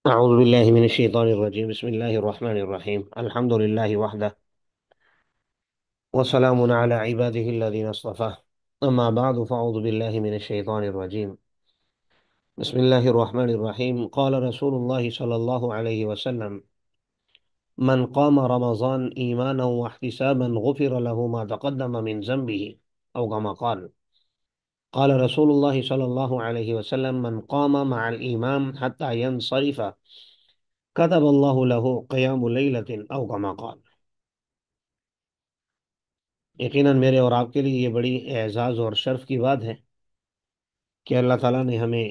أعوذ بالله من الشيطان الرجيم بسم الله الرحمن الرحيم الحمد لله وحده وسلام على عباده الذين اصطفى أما بعد فأعوذ بالله من الشيطان الرجيم بسم الله الرحمن الرحيم قال رسول الله صلى الله عليه وسلم من قام رمضان إيمانا واحتسابا غفر له ما تقدم من ذنبه أو كما قال رسول الله صلى الله عليه وسلم من قام مع الإمام حتى ينصرف كتب الله له قيام ليلة أو كما قال۔ یقیناً میرے اور آپ کے لیے یہ بڑی اعزاز اور شرف کی بات ہے کہ اللہ تعالیٰ نے ہمیں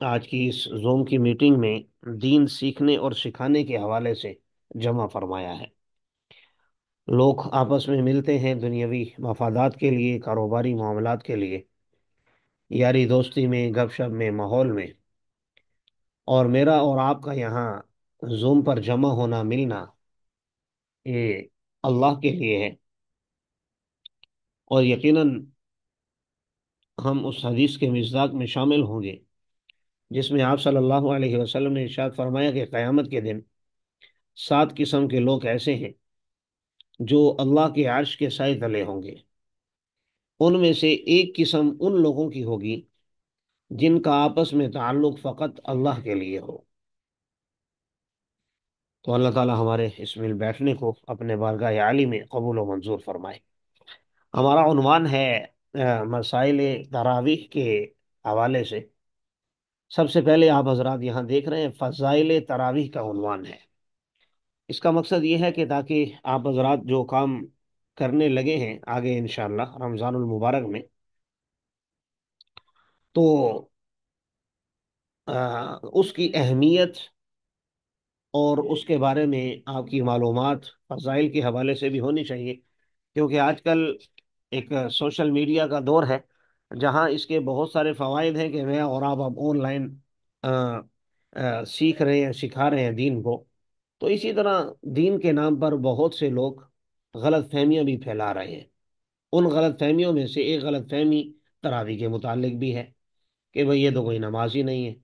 آج کی اس زوم کی میٹنگ میں دین سیکھنے اور سکھانے کے حوالے سے جمع فرمایا ہے۔ لوگ آپس میں ملتے ہیں دنیاوی مفادات کے لیے، کاروباری معاملات کے لیے، یاری دوستی میں، گپ شپ میں، ماحول میں، اور میرا اور آپ کا یہاں زوم پر جمع ہونا، ملنا، یہ اللہ کے لیے ہے۔ اور یقیناً ہم اس حدیث کے مصداق میں شامل ہوں گے جس میں آپ صلی اللہ علیہ وسلم نے ارشاد فرمایا کہ قیامت کے دن 7 قسم کے لوگ ایسے ہیں جو اللہ کے عرش کے سائے تلے ہوں گے۔ ان میں سے ایک قسم ان لوگوں کی ہوگی جن کا آپس میں تعلق فقط اللہ کے لیے ہو۔ تو اللہ تعالی ہمارے اس مل بیٹھنے کو اپنے بارگاہ عالی میں قبول و منظور فرمائے۔ ہمارا عنوان ہے مسائل تراویح کے حوالے سے۔ سب سے پہلے آپ حضرات یہاں دیکھ رہے ہیں فضائل تراویح کا عنوان ہے۔ اس کا مقصد یہ ہے کہ تاکہ آپ حضرات جو کام کرنے لگے ہیں آگے انشاءاللہ رمضان المبارک میں، تو اس کی اہمیت اور اس کے بارے میں آپ کی معلومات فضائل کے حوالے سے بھی ہونی چاہیے، کیونکہ آج کل ایک سوشل میڈیا کا دور ہے جہاں اس کے بہت سارے فوائد ہیں کہ میں اور آپ آن لائن سیکھ رہے ہیں، سکھا رہے ہیں دین کو، تو اسی طرح دین کے نام پر بہت سے لوگ غلط فہمیاں بھی پھیلا رہے ہیں۔ ان غلط فہمیوں میں سے ایک غلط فہمی تراویح کے متعلق بھی ہے کہ بھئی یہ تو کوئی نماز ہی نہیں ہے۔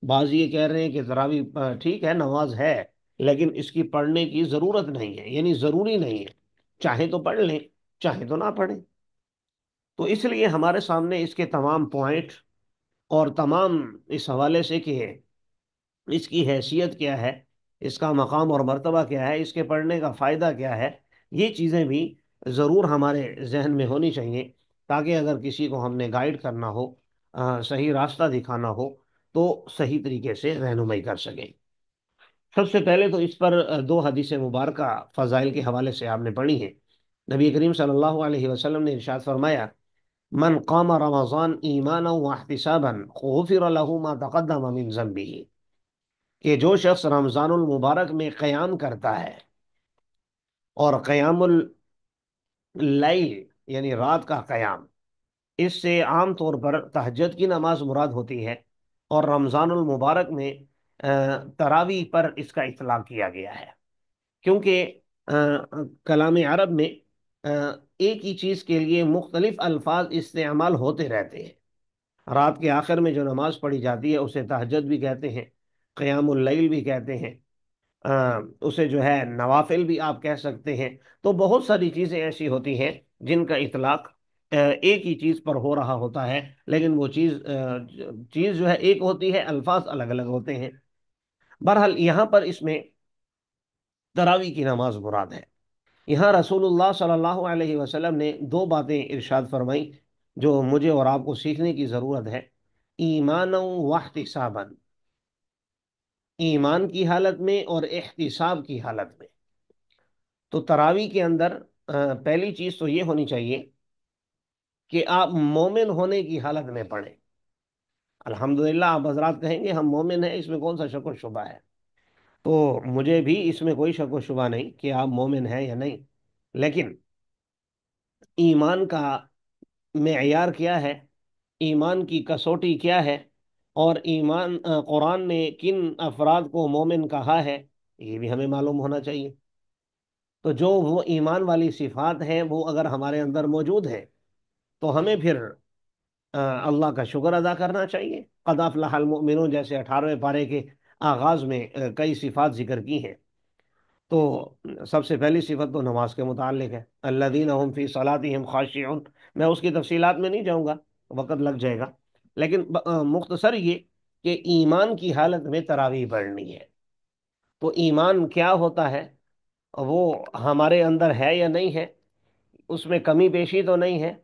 بعض یہ کہہ رہے ہیں کہ تراویح ٹھیک ہے، نماز ہے، لیکن اس کی پڑھنے کی ضرورت نہیں ہے، یعنی ضروری نہیں ہے، چاہے تو پڑھ لیں، چاہے تو نہ پڑھیں۔ تو اس لیے ہمارے سامنے اس کے تمام پوائنٹ اور تمام اس حوالے سے کہ اس کی حیثیت کیا ہے، اس کا مقام اور مرتبہ کیا ہے، اس کے پڑھنے کا فائدہ کیا ہے، یہ چیزیں بھی ضرور ہمارے ذہن میں ہونی چاہیے، تاکہ اگر کسی کو ہم نے گائیڈ کرنا ہو، صحیح راستہ دکھانا ہو، تو صحیح طریقے سے رہنمائی کر سکیں۔ سب سے پہلے تو اس پر دو حدیث مبارکہ فضائل کے حوالے سے آپ نے پڑھی ہیں۔ نبی کریم صلی اللہ علیہ وسلم نے ارشاد فرمایا من قام رمضان ایمانا واحتسابا غفر له ما تقدم من ذنبه، کہ جو شخص رمضان المبارک میں قیام کرتا ہے، اور قیام اللیل یعنی رات کا قیام، اس سے عام طور پر تہجد کی نماز مراد ہوتی ہے، اور رمضان المبارک میں تراویح پر اس کا اطلاق کیا گیا ہے، کیونکہ کلام عرب میں ایک ہی چیز کے لیے مختلف الفاظ استعمال ہوتے رہتے ہیں۔ رات کے آخر میں جو نماز پڑھی جاتی ہے اسے تہجد بھی کہتے ہیں، قیام اللیل بھی کہتے ہیں، اسے جو ہے نوافل بھی آپ کہہ سکتے ہیں۔ تو بہت ساری چیزیں ایسی ہوتی ہیں جن کا اطلاق ایک ہی چیز پر ہو رہا ہوتا ہے، لیکن وہ چیز جو ہے ایک ہوتی ہے، الفاظ الگ الگ ہوتے ہیں۔ بہرحال یہاں پر اس میں تراویح کی نماز مراد ہے۔ یہاں رسول اللہ صلی اللہ علیہ وسلم نے دو باتیں ارشاد فرمائی جو مجھے اور آپ کو سیکھنے کی ضرورت ہے۔ ایمانا واحتسابا، ایمان کی حالت میں اور احتساب کی حالت میں۔ تو تراویح کے اندر پہلی چیز تو یہ ہونی چاہیے کہ آپ مومن ہونے کی حالت میں پڑھیں۔ الحمدللہ آپ حضرات کہیں گے ہم مومن ہیں، اس میں کون سا شک و شبہ ہے؟ تو مجھے بھی اس میں کوئی شک و شبہ نہیں کہ آپ مومن ہیں یا نہیں، لیکن ایمان کا معیار کیا ہے، ایمان کی کسوٹی کیا ہے، اور قرآن نے کن افراد کو مومن کہا ہے، یہ بھی ہمیں معلوم ہونا چاہیے۔ تو جو وہ ایمان والی صفات ہیں وہ اگر ہمارے اندر موجود ہیں تو ہمیں پھر اللہ کا شکر ادا کرنا چاہیے۔ قد افلح المؤمنون جیسے 18ویں پارے کے آغاز میں کئی صفات ذکر کی ہیں، تو سب سے پہلی صفت تو نماز کے متعلق ہے، الذین هم فی صلاتہم خاشعون۔ میں اس کی تفصیلات میں نہیں جاؤں گا، وقت لگ جائے گا، لیکن مختصر یہ کہ ایمان کی حالت میں تراویح پڑھنی ہے۔ تو ایمان کیا ہوتا ہے، وہ ہمارے اندر ہے یا نہیں ہے، اس میں کمی بیشی تو نہیں ہے،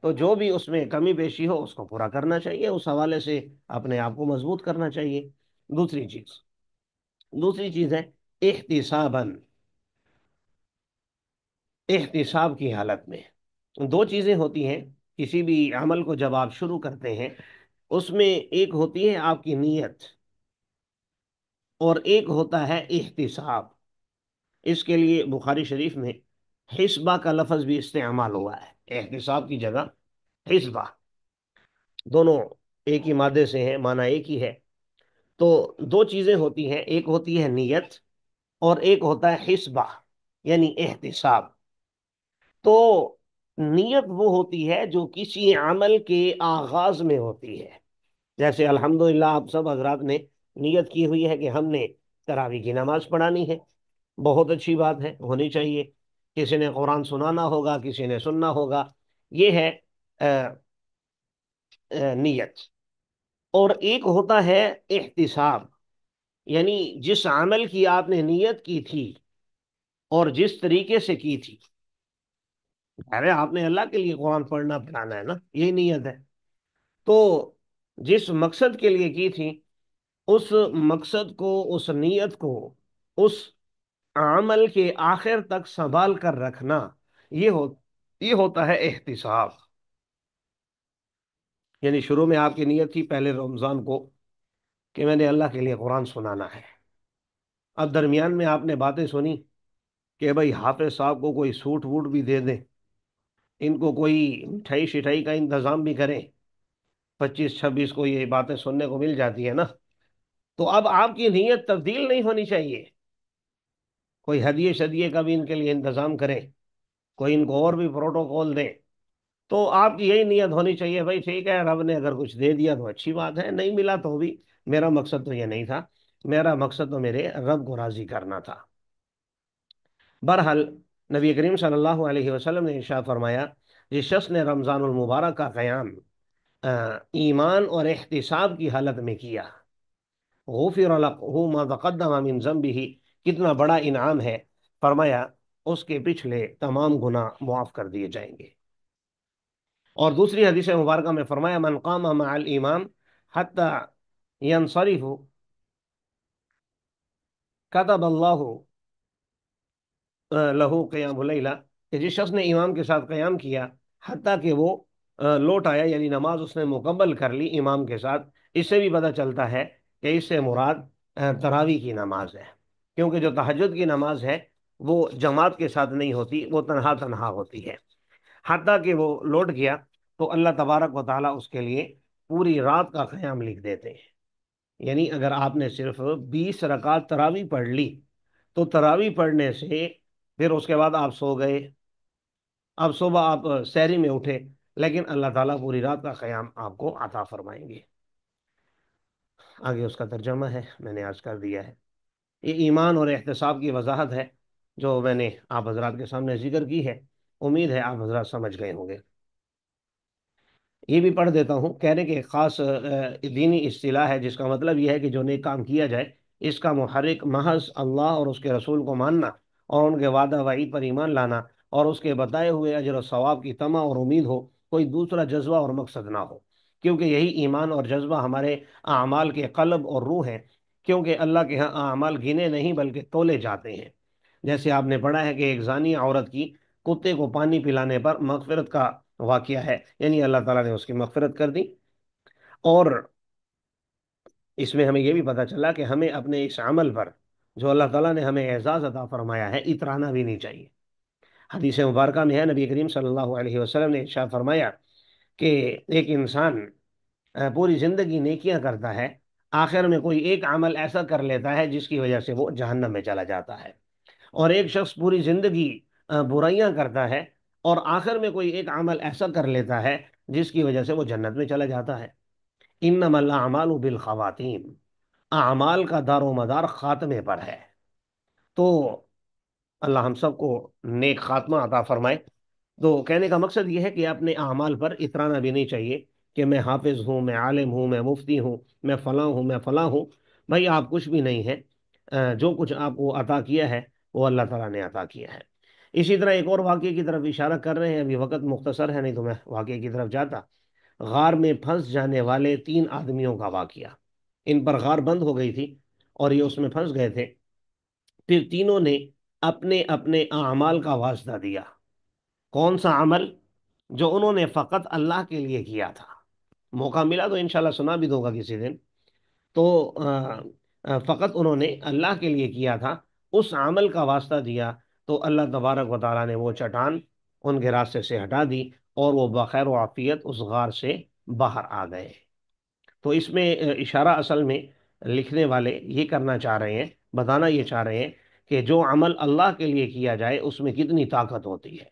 تو جو بھی اس میں کمی بیشی ہو اس کو پورا کرنا چاہیے، اس حوالے سے اپنے آپ کو مضبوط کرنا چاہیے۔ دوسری چیز دوسری چیز ہے احتساباً، احتساب کی حالت میں دو چیزیں ہوتی ہیں کسی بھی عمل کو جب آپ شروع کرتے ہیں، اس میں ایک ہوتی ہے آپ کی نیت اور ایک ہوتا ہے احتساب۔ اس کے لیے بخاری شریف میں حسبہ کا لفظ بھی استعمال ہوا ہے، احتساب کی جگہ حسبہ، دونوں ایک ہی مادے سے ہیں، معنی ایک ہی ہے۔ تو دو چیزیں ہوتی ہیں، ایک ہوتی ہے نیت اور ایک ہوتا ہے حسبہ، یعنی احتساب۔ تو نیت وہ ہوتی ہے جو کسی عمل کے آغاز میں ہوتی ہے، جیسے الحمدللہ آپ سب حضرات نے نیت کی ہوئی ہے کہ ہم نے تراویح کی نماز پڑھانی ہے، بہت اچھی بات ہے، ہونی چاہیے۔ کسی نے قرآن سنانا ہوگا، کسی نے سننا ہوگا، یہ ہے نیت۔ اور ایک ہوتا ہے احتساب، یعنی جس عمل کی آپ نے نیت کی تھی اور جس طریقے سے کی تھی، ارے آپ نے اللہ کے لیے قرآن پڑھنا پڑھانا ہے نا، یہی نیت ہے، تو جس مقصد کے لیے کی تھی اس مقصد کو، اس نیت کو، اس عمل کے آخر تک سنبھال کر رکھنا، یہ ہو یہ ہوتا ہے احتساب۔ یعنی شروع میں آپ کی نیت تھی پہلے رمضان کو کہ میں نے اللہ کے لیے قرآن سنانا ہے، اب درمیان میں آپ نے باتیں سنی کہ بھائی حافظ صاحب کو کوئی سوٹ ووٹ بھی دے دیں، ان کو کوئی مٹھائی شٹائی کا انتظام بھی کریں، 25 26 کو یہ باتیں سننے کو مل جاتی ہے نا، تو اب آپ کی نیت تبدیل نہیں ہونی چاہیے، کوئی ہدیے شدیے کا بھی ان کے لیے انتظام کریں، کوئی ان کو اور بھی پروٹوکول دیں، تو آپ کی یہی نیت ہونی چاہیے، بھائی ٹھیک ہے رب نے اگر کچھ دے دیا تو اچھی بات ہے، نہیں ملا تو بھی میرا مقصد تو یہ نہیں تھا، میرا مقصد تو میرے رب کو راضی کرنا تھا۔ بہرحال نبی کریم صلی اللہ علیہ وسلم نے ارشاد فرمایا، جس شخص نے رمضان المبارک کا قیام ایمان اور احتساب کی حالت میں کیا، غفر له ما تقدم من ذنبه، کتنا بڑا انعام ہے، فرمایا اس کے پچھلے تمام گناہ معاف کر دیے جائیں گے۔ اور دوسری حدیث مبارکہ میں فرمایا، من قام مع الامام حتى ينصرف كتب الله لہو قیام اللیلہ، کہ جس شخص نے امام کے ساتھ قیام کیا حتیٰ کہ وہ لوٹ آیا، یعنی نماز اس نے مکمل کر لی امام کے ساتھ، اس سے بھی پتہ چلتا ہے کہ اس سے مراد تراویح کی نماز ہے، کیونکہ جو تہجد کی نماز ہے وہ جماعت کے ساتھ نہیں ہوتی، وہ تنہا تنہا ہوتی ہے۔ حتیٰ کہ وہ لوٹ گیا تو اللہ تبارک و تعالیٰ اس کے لیے پوری رات کا قیام لکھ دیتے ہیں۔ یعنی اگر آپ نے صرف 20 رکعت تراویح پڑھ لی تو تراویح پڑھنے سے پھر اس کے بعد آپ سو گئے، اب صبح آپ سحری میں اٹھے، لیکن اللہ تعالیٰ پوری رات کا قیام آپ کو عطا فرمائیں گے۔ آگے اس کا ترجمہ ہے، میں نے عرض کر دیا ہے۔ یہ ایمان اور احتساب کی وضاحت ہے جو میں نے آپ حضرات کے سامنے ذکر کی ہے، امید ہے آپ حضرات سمجھ گئے ہوں گے۔ یہ بھی پڑھ دیتا ہوں، کہنے کہ ایک خاص دینی اصطلاح ہے جس کا مطلب یہ ہے کہ جو نیک کام کیا جائے اس کا محرک محض اللہ اور اس کے رسول کو ماننا اور ان کے وعدہ وعید پر ایمان لانا اور اس کے بتائے ہوئے اجر و ثواب کی طمع اور امید ہو، کوئی دوسرا جذبہ اور مقصد نہ ہو، کیونکہ یہی ایمان اور جذبہ ہمارے اعمال کے قلب اور روح ہیں، کیونکہ اللہ کے ہاں اعمال گنے نہیں بلکہ تولے جاتے ہیں۔ جیسے آپ نے پڑھا ہے کہ ایک زانی عورت کی کتے کو پانی پلانے پر مغفرت کا واقعہ ہے، یعنی اللہ تعالیٰ نے اس کی مغفرت کر دی۔ اور اس میں ہمیں یہ بھی پتہ چلا کہ ہمیں اپنے اس عمل پر جو اللہ تعالیٰ نے ہمیں اعزاز عطا فرمایا ہے اترانا بھی نہیں چاہیے۔ حدیث مبارکہ میں ہے، نبی کریم صلی اللہ علیہ وسلم نے ارشاد فرمایا کہ ایک انسان پوری زندگی نیکیاں کرتا ہے، آخر میں کوئی ایک عمل ایسا کر لیتا ہے جس کی وجہ سے وہ جہنم میں چلا جاتا ہے، اور ایک شخص پوری زندگی برائیاں کرتا ہے اور آخر میں کوئی ایک عمل ایسا کر لیتا ہے جس کی وجہ سے وہ جنت میں چلا جاتا ہے۔ انما الاعمال بالخواتیم، اعمال کا دار و مدار خاتمے پر ہے۔ تو اللہ ہم سب کو نیک خاتمہ عطا فرمائے۔ تو کہنے کا مقصد یہ ہے کہ اپنے اعمال پر اترانا بھی نہیں چاہیے کہ میں حافظ ہوں، میں عالم ہوں، میں مفتی ہوں، میں فلاں ہوں، میں فلاں ہوں۔ بھائی آپ کچھ بھی نہیں ہے، جو کچھ آپ کو عطا کیا ہے وہ اللہ تعالیٰ نے عطا کیا ہے۔ اسی طرح ایک اور واقعے کی طرف اشارہ کر رہے ہیں، ابھی وقت مختصر ہے نہیں تو میں واقعے کی طرف جاتا۔ غار میں پھنس جانے والے تین آدمیوں کا واقعہ، ان پر غار بند ہو گئی تھی اور یہ اس میں پھنس گئے تھے۔ پھر تینوں نے اپنے اپنے اعمال کا واسطہ دیا۔ کون سا عمل؟ جو انہوں نے فقط اللہ کے لیے کیا تھا۔ موقع ملا تو انشاءاللہ سنا بھی دوں گا کسی دن۔ تو فقط انہوں نے اللہ کے لیے کیا تھا، اس عمل کا واسطہ دیا، تو اللہ تبارک و تعالیٰ نے وہ چٹان ان کے راستے سے ہٹا دی اور وہ بخیر و عافیت اس غار سے باہر آ گئے۔ تو اس میں اشارہ اصل میں لکھنے والے یہ کرنا چاہ رہے ہیں، بتانا یہ چاہ رہے ہیں کہ جو عمل اللہ کے لیے کیا جائے اس میں کتنی طاقت ہوتی ہے۔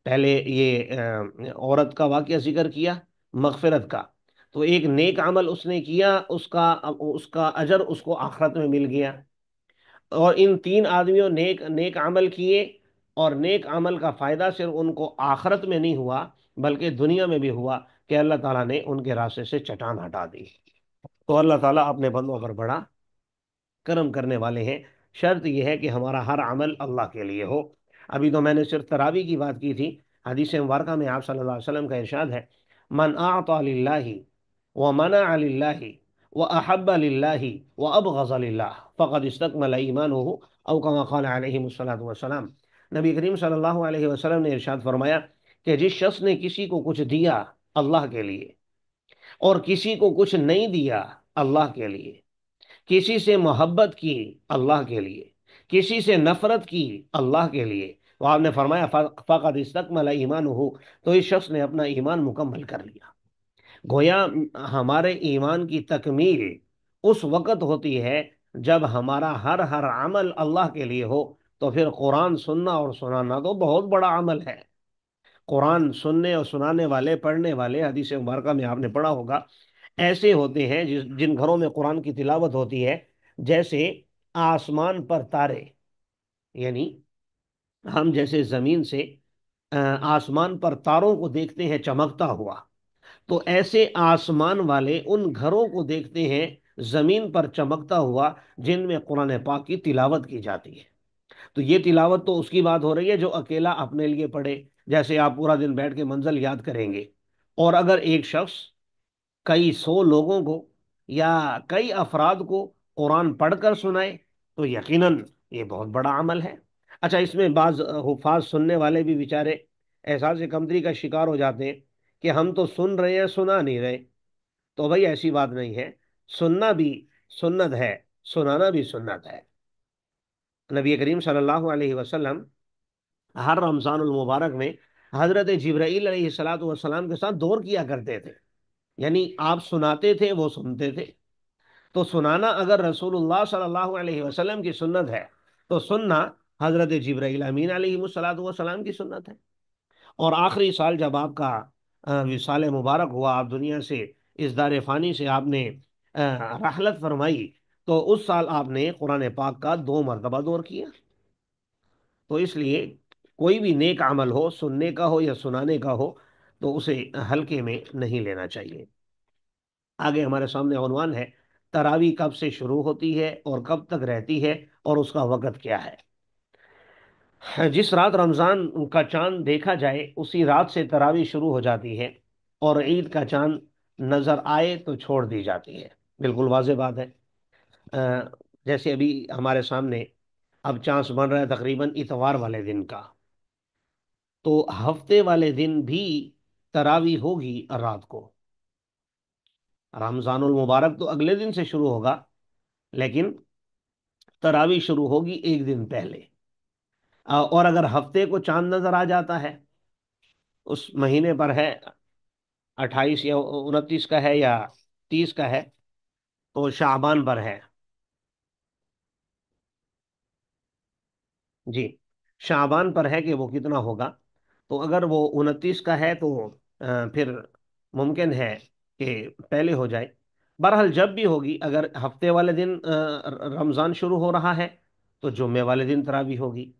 پہلے یہ عورت کا واقعہ ذکر کیا، مغفرت کا۔ تو ایک نیک عمل اس نے کیا، اس کا اجر اس کو آخرت میں مل گیا۔ اور ان تین آدمیوں نیک نیک عمل کیے، اور نیک عمل کا فائدہ صرف ان کو آخرت میں نہیں ہوا بلکہ دنیا میں بھی ہوا، کہ اللہ تعالیٰ نے ان کے راستے سے چٹان ہٹا دی۔ تو اللہ تعالیٰ اپنے بندوں پر بڑا کرم کرنے والے ہیں۔ شرط یہ ہے کہ ہمارا ہر عمل اللہ کے لیے ہو۔ ابھی تو میں نے صرف تراویح کی بات کی تھی۔ حدیث مبارکہ میں آپ صلی اللہ علیہ وسلم کا ارشاد ہے، من اعطى للہ ومنع للہ واحب للہ وابغض للہ فقد استکمل ایمانہ، او کما قال علیہ الصلوۃ والسلام۔ نبی کریم صلی اللہ علیہ وسلم نے ارشاد فرمایا کہ جس شخص نے کسی کو کچھ دیا اللہ کے لیے اور کسی کو کچھ نہیں دیا اللہ کے لیے، کسی سے محبت کی اللہ کے لیے، کسی سے نفرت کی اللہ کے لیے، تو آپ نے فرمایا فقد استکمل ایمانہ، تو اس شخص نے اپنا ایمان مکمل کر لیا۔ گویا ہمارے ایمان کی تکمیل اس وقت ہوتی ہے جب ہمارا ہر ہر عمل اللہ کے لیے ہو۔ تو پھر قرآن سننا اور سنانا تو بہت بڑا عمل ہے۔ قرآن سننے اور سنانے والے، پڑھنے والے، حدیث مبارکہ میں آپ نے پڑھا ہوگا، ایسے ہوتے ہیں جن گھروں میں قرآن کی تلاوت ہوتی ہے جیسے آسمان پر تارے، یعنی ہم جیسے زمین سے آسمان پر تاروں کو دیکھتے ہیں چمکتا ہوا، تو ایسے آسمان والے ان گھروں کو دیکھتے ہیں زمین پر چمکتا ہوا جن میں قرآن پاک کی تلاوت کی جاتی ہے۔ تو یہ تلاوت تو اس کی بات ہو رہی ہے جو اکیلا اپنے لیے پڑھے، جیسے آپ پورا دن بیٹھ کے منزل یاد کریں گے۔ اور اگر ایک شخص کئی سو لوگوں کو یا کئی افراد کو قرآن پڑھ کر سنائے تو یقیناً یہ بہت بڑا عمل ہے۔ اچھا، اس میں بعض حفاظ سننے والے بھی بیچارے احساس کمتری کا شکار ہو جاتے ہیں کہ ہم تو سن رہے ہیں، سنا نہیں رہے۔ تو بھائی ایسی بات نہیں ہے، سننا بھی سنت ہے، سنانا بھی سنت ہے۔ نبی کریم صلی اللہ علیہ وسلم ہر رمضان المبارک میں حضرت جبرائیل علیہ الصلاۃ والسلام کے ساتھ دور کیا کرتے تھے، یعنی آپ سناتے تھے وہ سنتے تھے۔ تو سنانا اگر رسول اللہ صلی اللہ علیہ وسلم کی سنت ہے تو سننا حضرت جبرائیل امین علیہ الصلاۃ والسلام کی سنت ہے۔ اور آخری سال جب آپ کا وصال مبارک ہوا، آپ دنیا سے اس دار فانی سے آپ نے رحلت فرمائی، تو اس سال آپ نے قرآن پاک کا 2 مرتبہ دور کیا۔ تو اس لیے کوئی بھی نیک عمل ہو، سننے کا ہو یا سنانے کا ہو، تو اسے ہلکے میں نہیں لینا چاہیے۔ آگے ہمارے سامنے عنوان ہے، تراویح کب سے شروع ہوتی ہے اور کب تک رہتی ہے اور اس کا وقت کیا ہے۔ جس رات رمضان کا چاند دیکھا جائے اسی رات سے تراویح شروع ہو جاتی ہے، اور عید کا چاند نظر آئے تو چھوڑ دی جاتی ہے۔ بالکل واضح بات ہے۔ جیسے ابھی ہمارے سامنے اب چانس بن رہا ہے تقریباً اتوار والے دن کا، تو ہفتے والے دن بھی تراویح ہوگی رات کو۔ رمضان المبارک تو اگلے دن سے شروع ہوگا، لیکن تراویح شروع ہوگی ایک دن پہلے۔ اور اگر ہفتے کو چاند نظر آ جاتا ہے، اس مہینے پر ہے 28 یا 29 کا ہے یا 30 کا ہے، تو شعبان پر ہے، جی شعبان پر ہے کہ وہ کتنا ہوگا۔ تو اگر وہ 29 کا ہے تو پھر ممکن ہے کہ پہلے ہو جائے، بہرحال جب بھی ہوگی، اگر ہفتے والے دن رمضان شروع ہو رہا ہے تو جمعے والے دن تراویح ہوگی،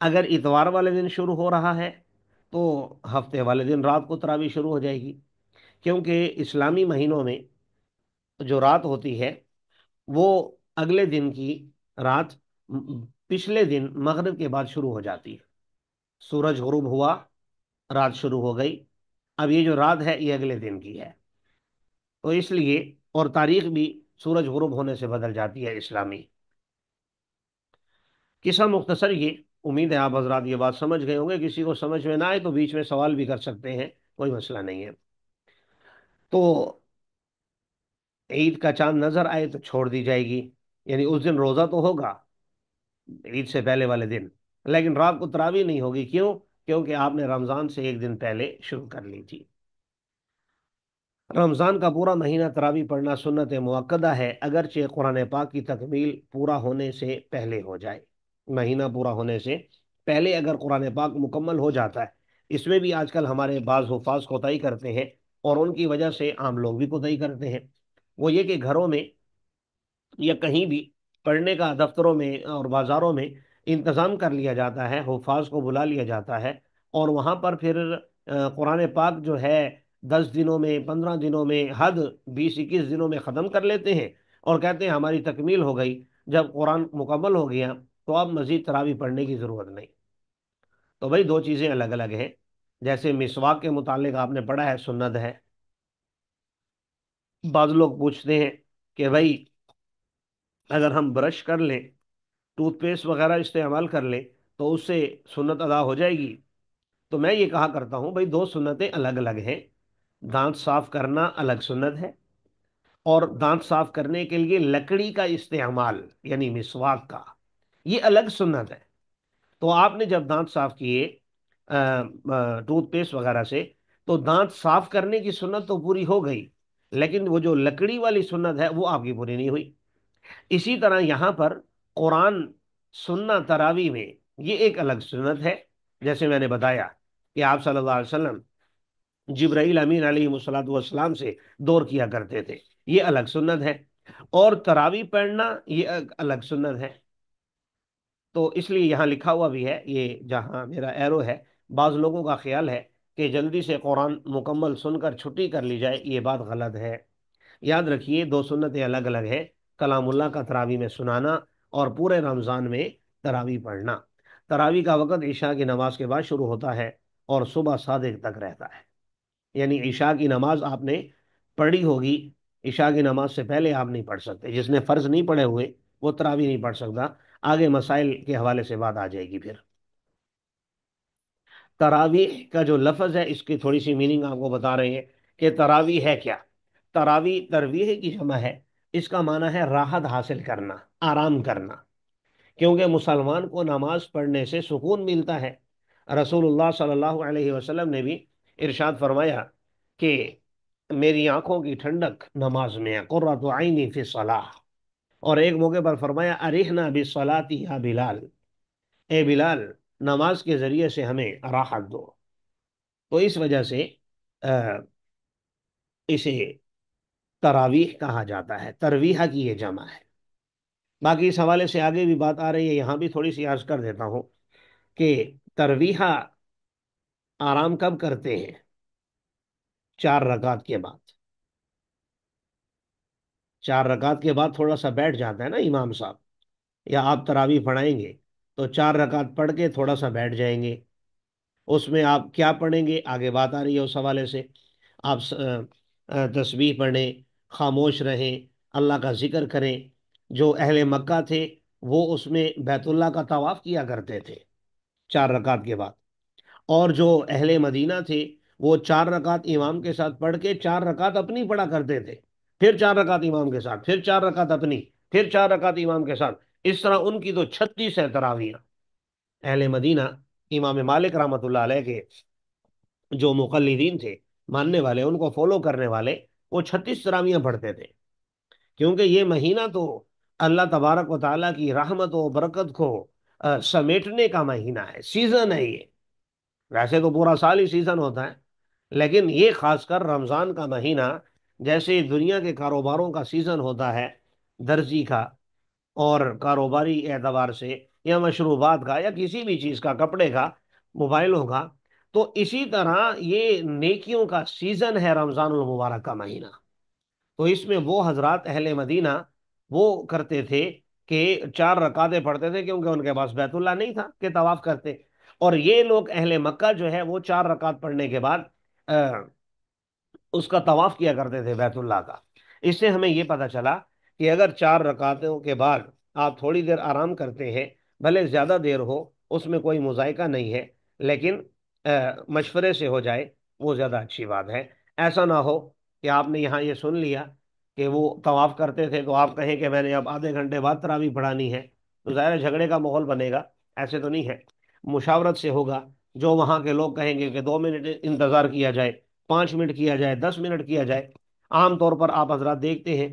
اگر اتوار والے دن شروع ہو رہا ہے تو ہفتے والے دن رات کو تراویح شروع ہو جائے گی، کیونکہ اسلامی مہینوں میں جو رات ہوتی ہے وہ اگلے دن کی رات پچھلے دن مغرب کے بعد شروع ہو جاتی ہے، سورج غروب ہوا، رات شروع ہو گئی، اب یہ جو رات ہے یہ اگلے دن کی ہے، تو اس لیے اور تاریخ بھی سورج غروب ہونے سے بدل جاتی ہے اسلامی۔ قصہ مختصر یہ، امید ہے آپ حضرات یہ بات سمجھ گئے ہوں گے، کسی کو سمجھ میں نہ آئے تو بیچ میں سوال بھی کر سکتے ہیں، کوئی مسئلہ نہیں ہے۔ تو عید کا چاند نظر آئے تو چھوڑ دی جائے گی، یعنی اس دن روزہ تو ہوگا عید سے پہلے والے دن، لیکن رات کو تراویح نہیں ہوگی، کیوں؟ کیونکہ آپ نے رمضان سے ایک دن پہلے شروع کر لی تھی۔ رمضان کا پورا مہینہ تراویح پڑھنا سنت مؤکدہ ہے، اگرچہ قرآن پاک کی تکمیل پورا ہونے سے پہلے ہو جائے، مہینہ پورا ہونے سے پہلے اگر قرآن پاک مکمل ہو جاتا ہے۔ اس میں بھی آج کل ہمارے بعض حفاظ کوتاہی کرتے ہیں، اور ان کی وجہ سے عام لوگ بھی کوتاہی کرتے ہیں، وہ یہ کہ گھروں میں یا کہیں بھی پڑھنے کا دفتروں میں اور بازاروں میں انتظام کر لیا جاتا ہے، حفاظ کو بلا لیا جاتا ہے، اور وہاں پر پھر قرآن پاک جو ہے 10 دنوں میں، 15 دنوں میں، حد 20 21 دنوں میں ختم کر لیتے ہیں، اور کہتے ہیں ہماری تکمیل ہو گئی۔ جب قرآن مکمل ہو گیا تو اب مزید تراویح پڑھنے کی ضرورت نہیں۔ تو بھائی دو چیزیں الگ الگ ہیں، جیسے مسواک کے متعلق آپ نے پڑھا ہے سنت ہے، بعض لوگ پوچھتے ہیں کہ بھائی اگر ہم برش کر لیں، ٹوتھ پیسٹ وغیرہ استعمال کر لیں تو اس سے سنت ادا ہو جائے گی؟ تو میں یہ کہا کرتا ہوں بھائی دو سنتیں الگ الگ ہیں، دانت صاف کرنا الگ سنت ہے، اور دانت صاف کرنے کے لیے لکڑی کا استعمال یعنی مسواک کا یہ الگ سنت ہے۔ تو آپ نے جب دانت صاف کیے ٹوتھ پیسٹ وغیرہ سے، تو دانت صاف کرنے کی سنت تو پوری ہو گئی، لیکن وہ جو لکڑی والی سنت ہے وہ آپ کی پوری نہیں ہوئی۔ اسی طرح یہاں پر قرآن سننا تراوی میں یہ ایک الگ سنت ہے، جیسے میں نے بتایا کہ آپ صلی اللہ علیہ وسلم جبرائیل امین علیہ الصلوۃ والسلام سے دور کیا کرتے تھے، یہ الگ سنت ہے، اور تراوی پڑھنا یہ الگ سنت ہے۔ تو اس لیے یہاں لکھا ہوا بھی ہے، یہ جہاں میرا ایرو ہے، بعض لوگوں کا خیال ہے کہ جلدی سے قرآن مکمل سن کر چھٹی کر لی جائے، یہ بات غلط ہے۔ یاد رکھیے دو سنتیں الگ الگ ہیں، کلام اللہ کا تراوی میں سنانا اور پورے رمضان میں تراوی پڑھنا۔ تراوی کا وقت عشاء کی نماز کے بعد شروع ہوتا ہے اور صبح صادق تک رہتا ہے، یعنی عشاء کی نماز آپ نے پڑھی ہوگی، عشاء کی نماز سے پہلے آپ نہیں پڑھ سکتے، جس نے فرض نہیں پڑھے ہوئے وہ تراوی نہیں پڑھ سکتا، آگے مسائل کے حوالے سے بات آ جائے گی پھر۔ تراویح کا جو لفظ ہے اس کی تھوڑی سی میننگ آپ کو بتا رہے ہیں کہ تراویح ہے کیا۔ تراویح ترویح کی جمع ہے، اس کا معنی ہے راحت حاصل کرنا، آرام کرنا، کیونکہ مسلمان کو نماز پڑھنے سے سکون ملتا ہے۔ رسول اللہ صلی اللہ علیہ وسلم نے بھی ارشاد فرمایا کہ میری آنکھوں کی ٹھنڈک نماز میں ہے، قرۃ عینی فی الصلاۃ، اور ایک موقع پر فرمایا ارحنا بالصلاۃ یا بلال، اے بلال نماز کے ذریعے سے ہمیں راحت دو۔ تو اس وجہ سے اسے تراویح کہا جاتا ہے، ترویحہ کی یہ جمع ہے۔ باقی اس حوالے سے آگے بھی بات آ رہی ہے، یہاں بھی تھوڑی سی عرض کر دیتا ہوں کہ ترویحہ آرام کب کرتے ہیں؟ 4 رکعت کے بعد، 4 رکعت کے بعد تھوڑا سا بیٹھ جاتا ہے نا امام صاحب، یا آپ تراویح پڑھائیں گے تو 4 رکعت پڑھ کے تھوڑا سا بیٹھ جائیں گے، اس میں آپ کیا پڑھیں گے آگے بات آ رہی ہے اس حوالے سے، آپ تسبیح پڑھیں، خاموش رہیں، اللہ کا ذکر کریں۔ جو اہل مکہ تھے وہ اس میں بیت اللہ کا طواف کیا کرتے تھے 4 رکعت کے بعد، اور جو اہل مدینہ تھے وہ 4 رکعت امام کے ساتھ پڑھ کے 4 رکعت اپنی پڑھا کرتے تھے، پھر 4 رکعت امام کے ساتھ، پھر 4 رکعت اپنی، پھر 4 رکعت امام کے ساتھ، اس طرح ان کی تو 36 ہے تراویح۔ اہل مدینہ، امام مالک رحمۃ اللہ علیہ کے جو مقلدین تھے، ماننے والے، ان کو فالو کرنے والے، وہ 36 تراویحاں پڑھتے تھے، کیونکہ یہ مہینہ تو اللہ تبارک و تعالیٰ کی رحمت و برکت کو سمیٹنے کا مہینہ ہے، سیزن ہے یہ، ویسے تو پورا سال ہی سیزن ہوتا ہے، لیکن یہ خاص کر رمضان کا مہینہ جیسے دنیا کے کاروباروں کا سیزن ہوتا ہے، درزی کا، اور کاروباری اعتبار سے، یا مشروبات کا، یا کسی بھی چیز کا، کپڑے کا، موبائلوں کا، تو اسی طرح یہ نیکیوں کا سیزن ہے رمضان المبارک کا مہینہ۔ تو اس میں وہ حضرات اہل مدینہ وہ کرتے تھے کہ 4 رکعتیں پڑھتے تھے، کیونکہ ان کے پاس بیت اللہ نہیں تھا کہ طواف کرتے۔ اور یہ لوگ اہل مکہ جو ہے وہ 4 رکعت پڑھنے کے بعد اس کا طواف کیا کرتے تھے بیت اللہ کا۔ اس سے ہمیں یہ پتہ چلا کہ اگر 4 رکعتوں کے بعد آپ تھوڑی دیر آرام کرتے ہیں، بھلے زیادہ دیر ہو، اس میں کوئی مذائقہ نہیں ہے، لیکن مشورے سے ہو جائے وہ زیادہ اچھی بات ہے۔ ایسا نہ ہو کہ آپ نے یہاں یہ سن لیا کہ وہ طواف کرتے تھے تو آپ کہیں کہ میں نے اب آدھے گھنٹے بعد تراویح پڑھانی ہے، تو ظاہر ہے جھگڑے کا ماحول بنے گا۔ ایسے تو نہیں ہے، مشاورت سے ہوگا۔ جو وہاں کے لوگ کہیں گے کہ 2 منٹ انتظار کیا جائے، 5 منٹ کیا جائے، 10 منٹ کیا جائے، عام طور پر آپ حضرات دیکھتے ہیں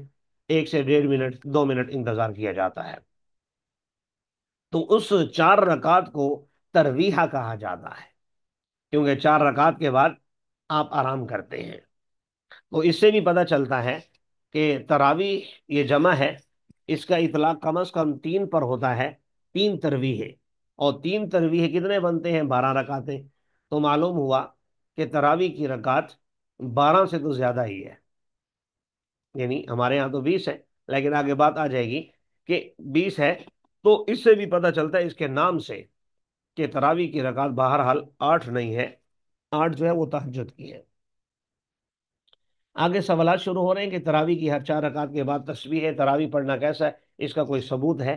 1 سے 1.5 منٹ، 2 منٹ انتظار کیا جاتا ہے۔ تو اس 4 رکعت کو ترویحہ کہا جاتا ہے، کیونکہ 4 رکعت کے بعد آپ آرام کرتے ہیں۔ تو اس سے بھی پتہ چلتا ہے کہ تراویح یہ جمع ہے، اس کا اطلاق کم از کم 3 پر ہوتا ہے، 3 ترویح، اور 3 ترویح کتنے بنتے ہیں؟ 12 رکعتیں۔ تو معلوم ہوا کہ تراویح کی رکعت 12 سے تو زیادہ ہی ہے، یعنی ہمارے ہاں تو 20 ہے، لیکن آگے بات آ جائے گی کہ 20 ہے۔ تو اس سے بھی پتہ چلتا ہے اس کے نام سے کہ تراویح کی رکعت بہرحال 8 نہیں ہے، 8 جو ہے وہ تہجد کی ہے۔ آگے سوالات شروع ہو رہے ہیں کہ تراویح کی ہر 4 رکعت کے بعد تسبیح تراویح پڑھنا کیسا ہے، اس کا کوئی ثبوت ہے؟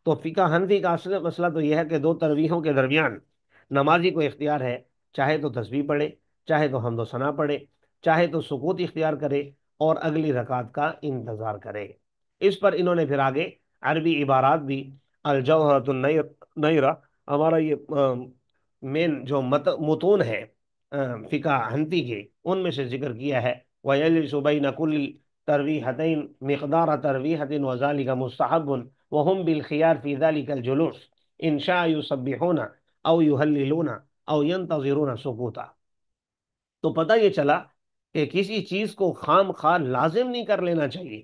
تو فقہ حنفی کا اصل مسئلہ تو یہ ہے کہ 2 تراویحوں کے درمیان نمازی کو اختیار ہے، چاہے تو تسبیح پڑھے، چاہے تو حمد و ثنا پڑھے، چاہے تو سکوت اختیار کرے اور اگلی رکعت کا انتظار کرے۔ اس پر انہوں نے پھر آگے عربی عبارات بھی، الجوہرۃ النیرہ، ہمارا یہ مین جو متون ہے فقہ حنفی کے، ان میں سے ذکر کیا ہے، وَيَجْلِسُ بَيْنَ كُلِّ تَرْوِيحَتَيْن مِقْدَارَ تَرْوِيحَةٍ وَذَلِكَ مُسْتَحَبٌ وَهُمْ بِالْخِيَارِ فِي ذَلِكَ الْجُلُوسِ إِنْ شَاءَ يُسَبِّحُونَ أَوْ يُهَلِّلُونَ أَوْ يَنْتَظِرُونَ سُكُوتًا۔ تو پتہ یہ چلا کہ کسی چیز کو خام خواہ لازم نہیں کر لینا چاہیے۔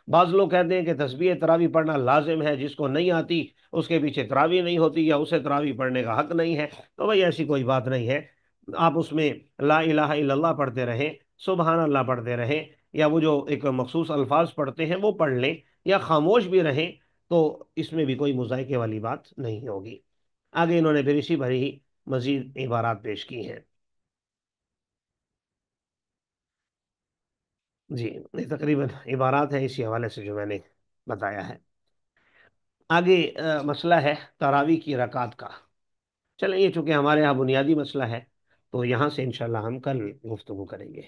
بعض لوگ کہتے ہیں کہ تسبیح تراویح پڑھنا لازم ہے، جس کو نہیں آتی اس کے پیچھے تراویح نہیں ہوتی، یا اسے تراویح پڑھنے کا حق نہیں ہے۔ تو بھائی ایسی کوئی بات نہیں ہے، آپ اس میں لا الہ الا اللہ پڑھتے رہیں، سبحان اللہ پڑھتے رہیں، یا وہ جو ایک مخصوص الفاظ پڑھتے ہیں وہ پڑھ لیں، یا خاموش بھی رہیں، تو اس میں بھی کوئی مذائقے والی بات نہیں ہوگی۔ آگے انہوں نے پھر اسی بھری ہی مزید عبارات پیش کی ہیں۔ جی، یہ تقریباً عبارات ہیں اسی حوالے سے جو میں نے بتایا ہے۔ آگے مسئلہ ہے تراویح کی رکعت کا۔ چلیں، یہ چونکہ ہمارے یہاں بنیادی مسئلہ ہے تو یہاں سے انشاءاللہ ہم کل گفتگو کریں گے۔